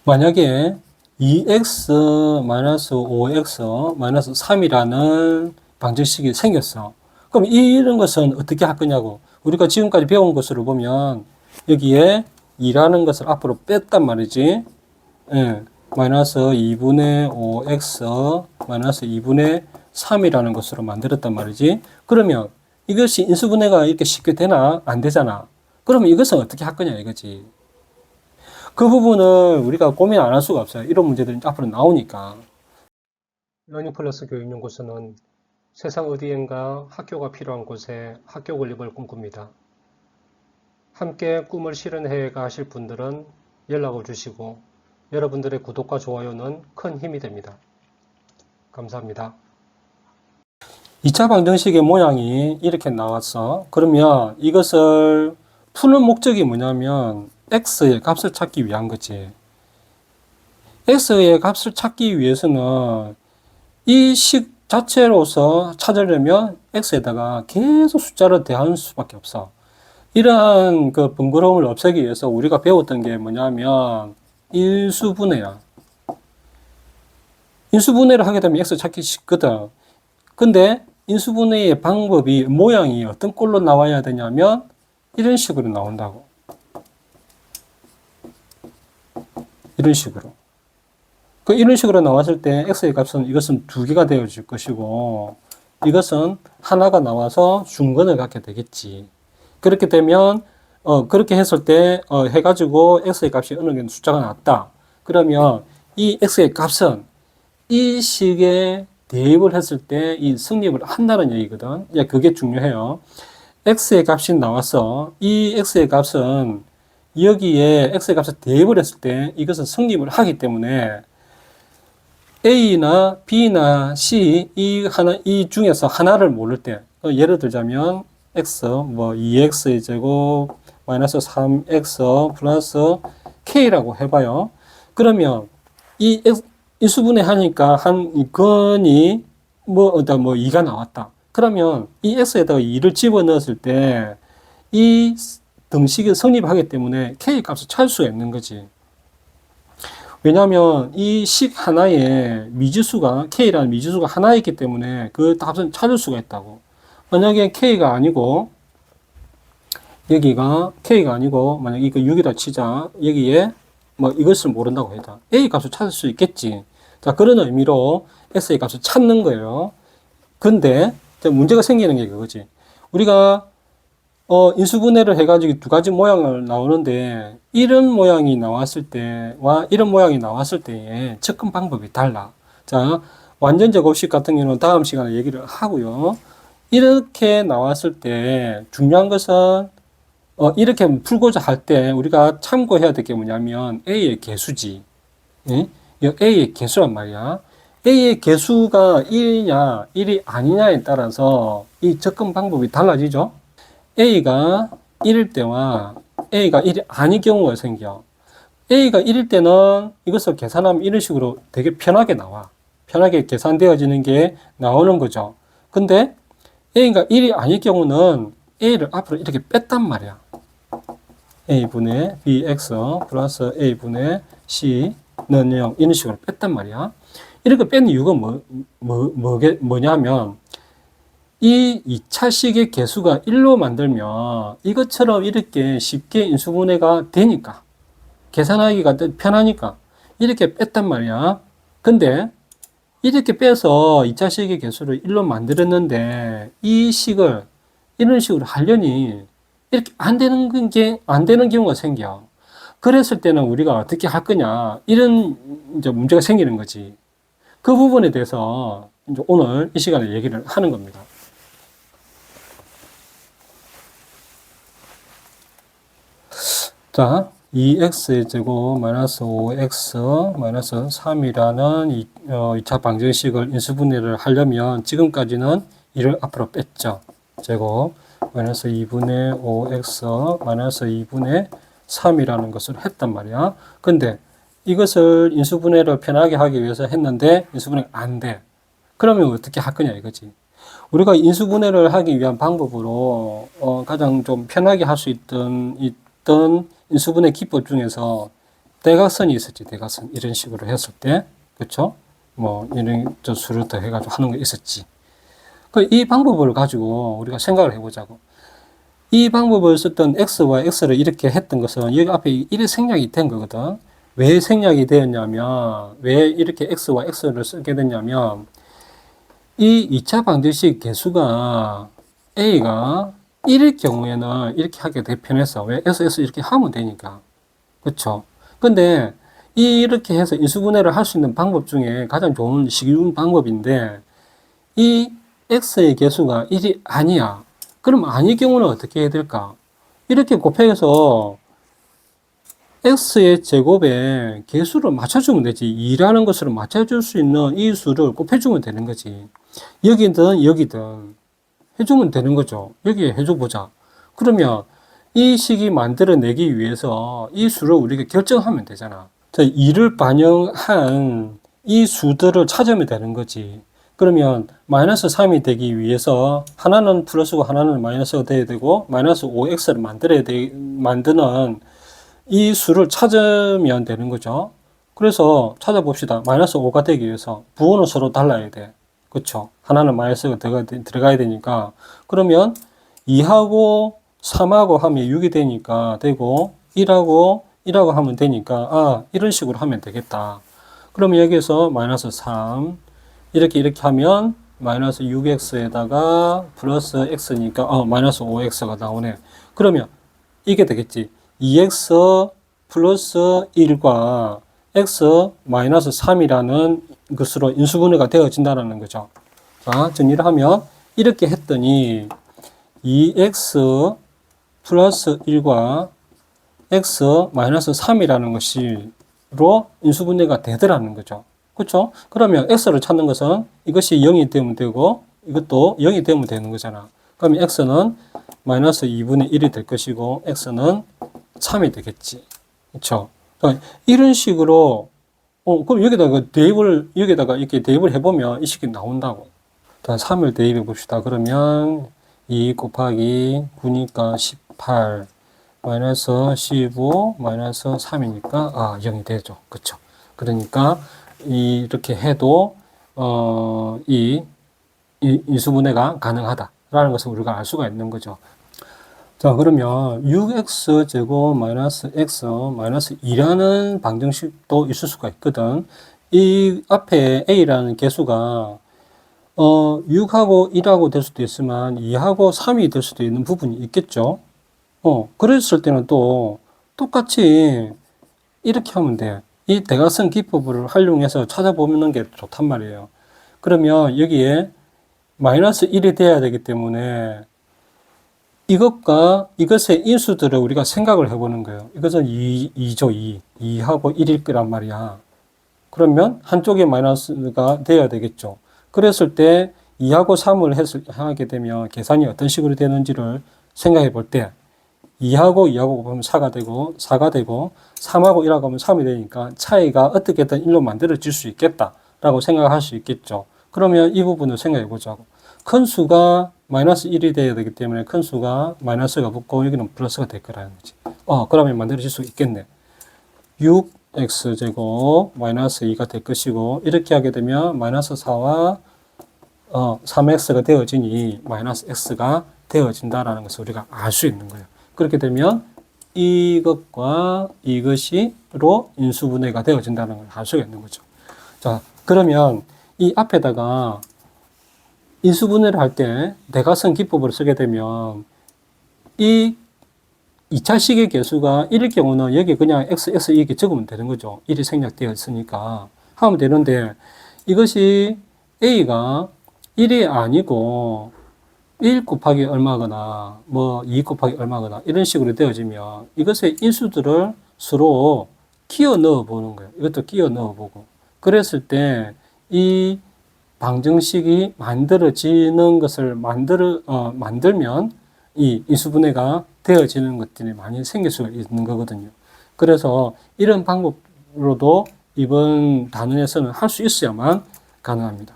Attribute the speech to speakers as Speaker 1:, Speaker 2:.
Speaker 1: 만약에 2x-5x-3이라는 방정식이 생겼어. 그럼 이런 것은 어떻게 할 거냐고. 우리가 지금까지 배운 것으로 보면 여기에 2라는 것을 앞으로 뺐단 말이지. 예. 마이너스 2분의 5x 마이너스 2분의 3이라는 것으로 만들었단 말이지. 그러면 이것이 인수분해가 이렇게 쉽게 되나? 안 되잖아. 그러면 이것은 어떻게 할 거냐 이거지. 그 부분을 우리가 고민 안 할 수가 없어요. 이런 문제들이 앞으로 나오니까. 러닝 플러스 교육연구소는 세상 어디엔가 학교가 필요한 곳에 학교 건립을 꿈꿉니다. 함께 꿈을 실현해 가실 분들은 연락을 주시고 여러분들의 구독과 좋아요는 큰 힘이 됩니다. 감사합니다. 2차 방정식의 모양이 이렇게 나왔어. 그러면 이것을 푸는 목적이 뭐냐면 x의 값을 찾기 위한 거지. x의 값을 찾기 위해서는 이 식 자체로서 찾으려면 x에다가 계속 숫자를 대하는 수밖에 없어. 이러한 그 번거로움을 없애기 위해서 우리가 배웠던 게 뭐냐면 인수분해야. 인수분해를 하게 되면 x 찾기 쉽거든. 근데 인수분해의 방법이 모양이 어떤 꼴로 나와야 되냐면 이런 식으로 나온다고. 이런 식으로. 이런 식으로 나왔을 때 x의 값은 이것은 2개가 되어질 것이고 이것은 하나가 나와서 중근을 갖게 되겠지. 그렇게 되면 그렇게 했을 때 해가지고 x의 값이 어느 정도 숫자가 나왔다. 그러면 이 x의 값은 이 식에 대입을 했을 때 이 성립을 한다는 얘기거든. 그게 중요해요. x의 값이 나왔어. 이 x의 값은 여기에 x의 값을 대입을 했을 때 이것은 성립을 하기 때문에 A나 B나 C 이 중에서 하나를 모를 때 예를 들자면 x 2x의 제곱 마이너스 3x 플러스 k라고 해봐요. 그러면 이 인수분해 하니까 한 건이 2가 나왔다. 그러면 이 x에다가 2를 집어넣었을 때 이 등식이 성립하기 때문에 k 값을 찾을 수가 있는 거지. 왜냐하면 이 식 하나에 미지수가 k라는 미지수가 하나 있기 때문에 그 값은 찾을 수가 있다고. 만약에 k가 아니고 여기가 k가 아니고 만약 이거 6이다 치자. 여기에 이것을 모른다고 해다. a 값을 찾을 수 있겠지. 자, 그런 의미로 x의 값을 찾는 거예요. 근데 문제가 생기는 게 그거지. 우리가 인수분해를 해가지고 2가지 모양을 나오는데 이런 모양이 나왔을 때와 이런 모양이 나왔을 때의 접근 방법이 달라. 자, 완전 제곱식 같은 경우는 다음 시간에 얘기를 하고요. 이렇게 나왔을 때 중요한 것은 이렇게 풀고자 할 때 우리가 참고해야 될 게 뭐냐면 A의 개수지. 예? A의 개수란 말이야. A의 개수가 1이냐 1이 아니냐에 따라서 이 접근 방법이 달라지죠. A가 1일 때와 A가 1이 아닌 경우가 생겨. A가 1일 때는 이것을 계산하면 이런 식으로 되게 편하게 나와. 편하게 계산되어지는 게 나오는 거죠. 근데 A가 1이 아닐 경우는 A를 앞으로 이렇게 뺐단 말이야. A분의 Bx 플러스 A분의 C는 0 이런 식으로 뺐단 말이야. 이렇게 뺀 이유가 뭐냐면 이 2차식의 개수가 1로 만들면 이것처럼 이렇게 쉽게 인수분해가 되니까 계산하기가 편하니까 이렇게 뺐단 말이야. 근데 이렇게 빼서 2차식의 개수를 1로 만들었는데 이 식을 이런 식으로 하려니 이렇게 안 되는 경우가 생겨. 그랬을 때는 우리가 어떻게 할 거냐 이런 이제 문제가 생기는 거지. 그 부분에 대해서 이제 오늘 이 시간에 얘기를 하는 겁니다. 자, 2x의 제곱 마이너스 5x 마이너스 3이라는 2차 방정식을 인수분해를 하려면 지금까지는 1을 앞으로 뺐죠. 제곱 마이너스 2분의 5x 마이너스 2분의 3이라는 것을 했단 말이야. 근데 이것을 인수분해를 편하게 하기 위해서 했는데 인수분해가 안 돼. 그러면 어떻게 할 거냐 이거지. 우리가 인수분해를 하기 위한 방법으로 가장 좀 편하게 할 수 있던 인수분해 기법 중에서 대각선이 있었지, 대각선. 이런 식으로 했을 때, 그쵸? 뭐, 이런 수를 더 해가지고 하는 거 있었지. 이 방법을 가지고 우리가 생각을 해보자고. 이 방법을 썼던 x와 x를 이렇게 했던 것은 여기 앞에 이래 생략이 된 거거든. 왜 생략이 되었냐면, 왜 이렇게 x와 x를 쓰게 됐냐면, 이 2차 방정식 개수가 a가 1일 경우에는 이렇게 하게 돼 편해서, 왜 x 이렇게 하면 되니까. 그쵸? 근데 이렇게 해서 인수분해를 할 수 있는 방법 중에 가장 좋은 쉬운 방법인데, 이 x의 개수가 1이 아니야. 그럼 아닐 경우는 어떻게 해야 될까? 이렇게 곱해서 x의 제곱에 개수를 맞춰주면 되지. 2라는 것을 맞춰줄 수 있는 이 수를 곱해주면 되는 거지. 여기든 여기든 해주면 되는 거죠. 여기에 해줘보자. 그러면 이 식이 만들어내기 위해서 이 수를 우리가 결정하면 되잖아. 자, 2를 반영한 이 수들을 찾으면 되는 거지. 그러면 마이너스 3이 되기 위해서 하나는 플러스고 하나는 마이너스가 돼야 되고 마이너스 5x를 만드는 이 수를 찾으면 되는 거죠. 그래서 찾아봅시다. 마이너스 5가 되기 위해서 부호는 서로 달라야 돼. 그쵸? 하나는 마이너스가 들어가야 되니까. 그러면 2하고 3하고 하면 6이 되니까 되고 1하고 하면 되니까 이런 식으로 하면 되겠다. 그러면 여기서 마이너스 3 이렇게 하면 마이너스 6x에다가 플러스 x니까 마이너스 5x가 나오네. 그러면 이게 되겠지. 2x 플러스 1과 x 마이너스 3이라는 것으로 인수분해가 되어진다는 거죠. 자, 정리를 하면 이렇게 했더니 2x 플러스 1과 x 마이너스 3이라는 것으로 인수분해가 되더라는 거죠. 그렇죠? 그러면 x를 찾는 것은 이것이 0이 되면 되고 이것도 0이 되면 되는 거잖아. 그러면 x는 마이너스 2분의 1이 될 것이고 x는 3이 되겠지. 그렇죠? 그러니까 이런 식으로 그럼 여기다가 이렇게 대입을 해보면 이 식이 나온다고. 자, 3을 대입해 봅시다. 그러면 2 곱하기 9니까 18 마이너스 15 마이너스 3이니까 0이 되죠. 그렇죠? 그러니까 이렇게 해도 이 인수분해가 가능하다라는 것을 우리가 알 수가 있는 거죠. 자, 그러면 6x제곱 마이너스 x 마이너스 2라는 방정식도 있을 수가 있거든. 이 앞에 a라는 개수가 6하고 1하고 될 수도 있지만 2하고 3이 될 수도 있는 부분이 있겠죠. 그랬을 때는 또 똑같이 이렇게 하면 돼. 이 대각선 기법을 활용해서 찾아보는 게 좋단 말이에요. 그러면 여기에 마이너스 1이 돼야 되기 때문에 이것의 인수들을 우리가 생각을 해보는 거예요. 이것은 2죠, 2. 2하고 1일 거란 말이야. 그러면 한쪽에 마이너스가 돼야 되겠죠. 그랬을 때 2하고 3을 하게 되면 계산이 어떤 식으로 되는지를 생각해 볼 때 2하고 보면 4가 되고 3하고 1하고 하면 3이 되니까 차이가 어떻게든 1로 만들어질 수 있겠다라고 생각할 수 있겠죠. 그러면 이 부분을 생각해 보자고. 큰 수가 마이너스 1이 돼야 되기 때문에 큰 수가 마이너스가 붙고 여기는 플러스가 될 거라는 거지. 그러면 만들어질 수 있겠네. 6x제곱 마이너스 2가 될 것이고 이렇게 하게 되면 마이너스 4와 3x가 되어지니 마이너스 x가 되어진다라는 것을 우리가 알 수 있는 거예요. 그렇게 되면 이것과 이것이로 인수분해가 되어진다는 걸 알 수가 있는 거죠. 자, 그러면 이 앞에다가 인수분해를 할 때 대각선 기법을 쓰게 되면 이 2차식의 개수가 1일 경우는 여기 그냥 x 이렇게 적으면 되는 거죠. 1이 생략되어 있으니까 하면 되는데 이것이 a가 1이 아니고 1 곱하기 얼마거나 뭐 2 곱하기 얼마거나 이런 식으로 되어지면 이것의 인수들을 서로 끼워 넣어 보는 거예요. 이것도 끼워 넣어 보고 그랬을 때 이 방정식이 만들어지는 것을 만들면 이 인수분해가 되어지는 것들이 많이 생길 수가 있는 거거든요. 그래서 이런 방법으로도 이번 단원에서는 할 수 있어야만 가능합니다.